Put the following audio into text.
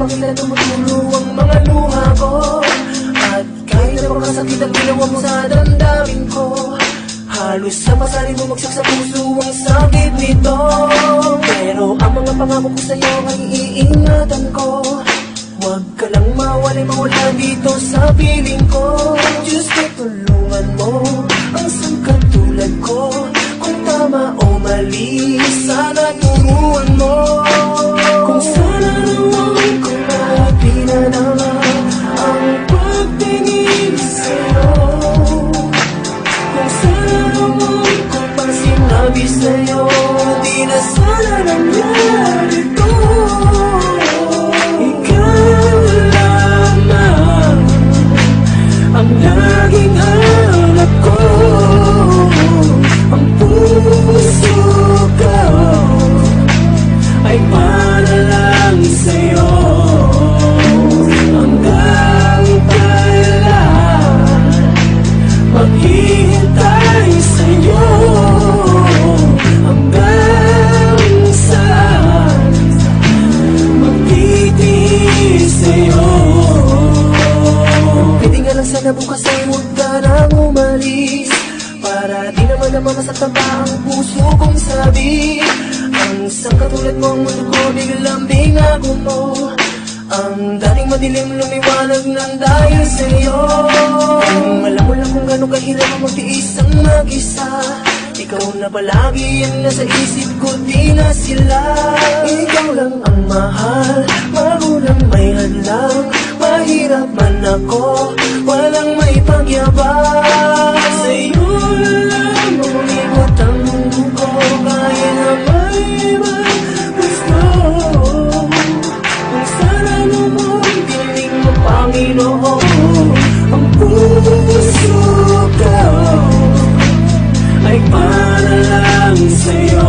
makita tumutulo ang mga luha ko. At kahit na makasakit ang ginawa mo sa damdamin ko, halos sa pasari bumagsak sa puso ang sakit nito. Pero ang mga pangako ko sa'yo ay iingatan ko. Huwag ka lang mawala dito sa piling ko. Diyos ko, tulungan mo ang sangkatulad ko. Kung tama o mali, sana turuan mo. Kung sana naman kung pinanaman ang pagtingin sa'yo. Kung sana naman kung pang sinabi sa'yo, di na sana nangyari to. Ikaw lamang ang laging hanap ko. Ang puso ko ay para lang sa'yo. Hanggang kailan maghihintay sa'yo? Hanggang saan magtitiis sa'yo? Pwede nga lang sana bukas ay huwag ka nang umalis, para di naman masaktan pa ang puso kong sabi. Ang sangkatulad mo ang mundo ko, biglang binago mo. Ang dating madilim lumiwanag ng dahil sa'yo. Alam mo lang kung gano'ng kahirap ang magtiis ang mag-isa. Ikaw na palagi ang nasa isip ko, di na sila. Ikaw lang ang mahal, magulang may hadlang. Mahirap man ako, walang may pagyabang. Sa'yo lang umibot ang mundo ko, kaya na may ibang gusto. Kung sana naman dinig mo, Panginoon, ang puso ko ay para lang sa'yo.